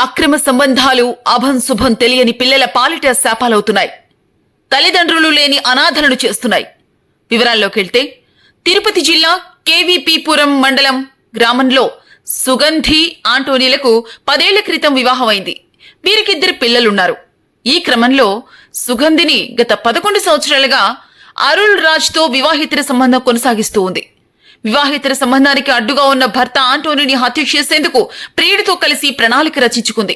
అక్రమ సంబంధాలు అభంశుభం తెలియని పిల్లల పాలిట శాపాలవుతున్నాయి. తల్లిదండ్రులు లేని అనాథలను చేస్తున్నాయి. వివరాల్లోకెళ్తే తిరుపతి జిల్లా కేవీపీపురం మండలం గ్రామంలో సుగంధి ఆంటోనీలకు 10 ఏళ్ల క్రితం వివాహమైంది. వీరికిద్దరు పిల్లలున్నారు. ఈ క్రమంలో సుగంధిని గత 11 సంవత్సరాలుగా అరుళ్ రాజ్తో వివాహితర సంబంధం కొనసాగిస్తూ ఉంది. వివాహితర సంబంధానికి అడ్డుగా ఉన్న భర్త ఆంటోనీని హత్య చేసేందుకు ప్రియుడితో కలిసి ప్రణాళిక రచించుకుంది.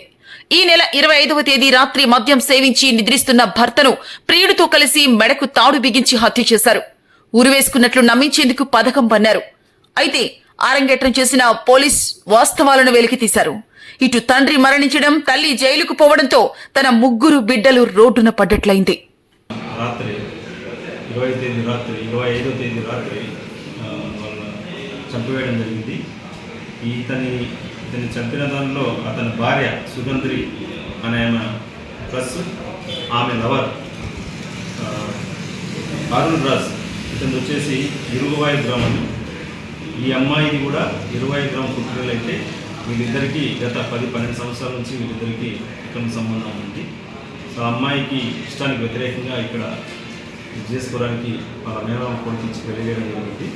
ఈ నెల 25వ తేదీ రాత్రి మద్యం సేవించి నిద్రిస్తున్న భర్తను ప్రియుడితో కలిసి మెడకు తాడు బిగించి హత్య చేశారు. ఉరివేసుకున్నట్లు నమ్మించేందుకు పథకం పన్నారు. అయితే ఆరంగేట్రం చేసిన పోలీస్ వాస్తవాలను వెలికితీశారు. ఇటు తండ్రి మరణించడం, తల్లి జైలుకు పోవడంతో తన 3 బిడ్డలు రోడ్డున పడ్డట్లయింది. రాత్రి 25వ తేదీ రాత్రి చంపివేయడం జరిగింది. ఇతని చంపిన దానిలో అతని భార్య సుగంధి అనే ఆమె ప్లస్ ఆమె లవర్ అరుణ్ రాజ్, ఇతను వచ్చేసి ఇరుగువాయి గ్రామం. ఈ అమ్మాయిది కూడా ఇరుగువాయి గ్రామం పుట్టినట్లయితే వీళ్ళిద్దరికీ గత 10-12 సంవత్సరాల నుంచి వీళ్ళిద్దరికీ అక్రమ సంబంధం ఉంది. సో అమ్మాయికి ఇష్టానికి వ్యతిరేకంగా ఇక్కడ చేసుకోవడానికి వాళ్ళ మేనమామ కొడుకు పెళ్లియడం జరిగింది.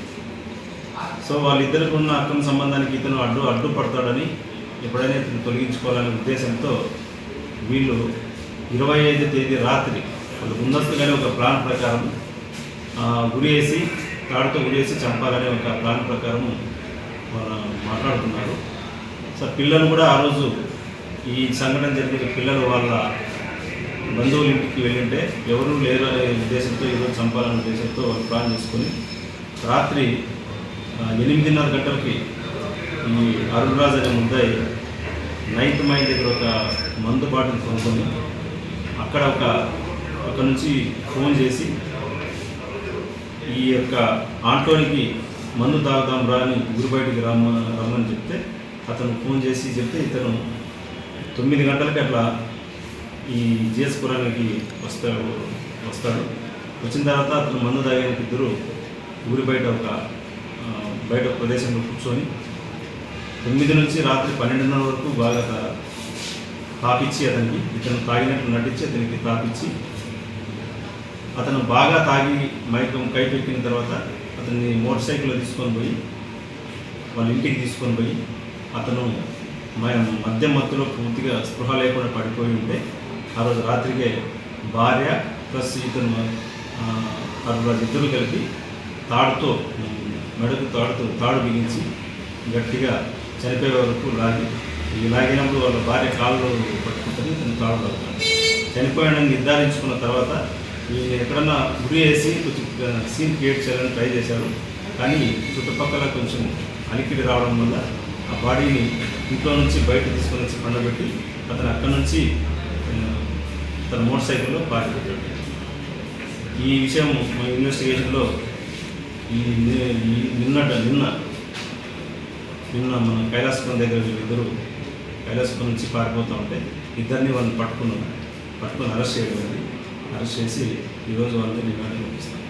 సో వాళ్ళిద్దరికి ఉన్న అక్రమ సంబంధానికి ఇతను అడ్డుపడతాడని, ఎప్పుడైనా ఇతను తొలగించుకోవాలనే ఉద్దేశంతో వీళ్ళు 25వ తేదీ రాత్రి వాళ్ళు ముందస్తుగానే ఒక ప్లాన్ ప్రకారం తాడుతో గురేసి చంపాలనే ఒక ప్లాన్ ప్రకారం మాట్లాడుతున్నారు. సో పిల్లలు కూడా ఆ రోజు ఈ సంఘటన జరిగిన పిల్లలు వాళ్ళ బంధువుల ఇంటికి వెళ్ళింటే ఎవరూ లేరు అనే ఉద్దేశంతో ఈరోజు చంపాలనే ఉద్దేశంతో వాళ్ళు ప్లాన్ చేసుకొని రాత్రి 8:30 గంటలకి ఈ అరుణ్ రాజ్ అనే ముద్దాయి 9th మైల్ దగ్గర ఒక మందు బాటిల్ కొనుక్కొని అక్కడ నుంచి ఫోన్ చేసి ఈ యొక్క ఆంటోనికి మందు తాగుదాం రా అని ఊరు బయటికి రమ్మని చెప్తే అతను ఫోన్ చేసి చెప్తే ఇతను 9 గంటలకి అట్లా ఈ జిఎస్పురానికి వస్తాడు. వచ్చిన తర్వాత అతను మందు తాగడానికి ఇద్దరు ఊరి బయట ప్రదేశంలో కూర్చొని 9 నుంచి రాత్రి 12:30 వరకు బాగా తాపిచ్చి ఇతను తాగినట్టు నటించి అతనికి తాపిచ్చి అతను బాగా తాగి మైకం కైపెక్కిన తర్వాత అతన్ని మోటార్ సైకిల్లో తీసుకొని పోయి వాళ్ళ ఇంటికి తీసుకొని పోయి అతను మద్యం మత్తులో పూర్తిగా స్పృహ లేకుండా పడిపోయి ఉంటే ఆ రోజు రాత్రికే భార్య ప్లస్ ఇతను ఇద్దరు కలిపి తాడుతో మెడకు తాడు బిగించి గట్టిగా చనిపోయే వరకు లాగినప్పుడు వాళ్ళ భార్య కాళ్ళు పట్టుకుంటుంది, ఇతను తాడు పడుతుంది. చనిపోయాడని నిర్ధారించుకున్న తర్వాత వీళ్ళు ఎక్కడన్నా గురి వేసి కొంచెం సీన్ క్రియేట్ చేయాలని ట్రై చేశారు. కానీ చుట్టుపక్కల కొంచెం అలికిడి రావడం వల్ల ఆ బాడీని ఇంట్లో నుంచి బయట తీసుకొని వచ్చి పండబెట్టి అతను అక్కడి నుంచి తన మోటార్ సైకిల్లో పారిపోయాడు. ఈ విషయం మా ఇన్వెస్టిగేషన్లో నిన్న మన కైలాసపురం దగ్గర వీళ్ళిద్దరూ కైలాసపురం నుంచి పారిపోతూ ఉంటే ఇద్దరిని వాళ్ళని పట్టుకుని అరెస్ట్ చేయడం. అరెస్ట్ చేసి ఈరోజు వాళ్ళని రిమాండ్కి పంపిస్తాం.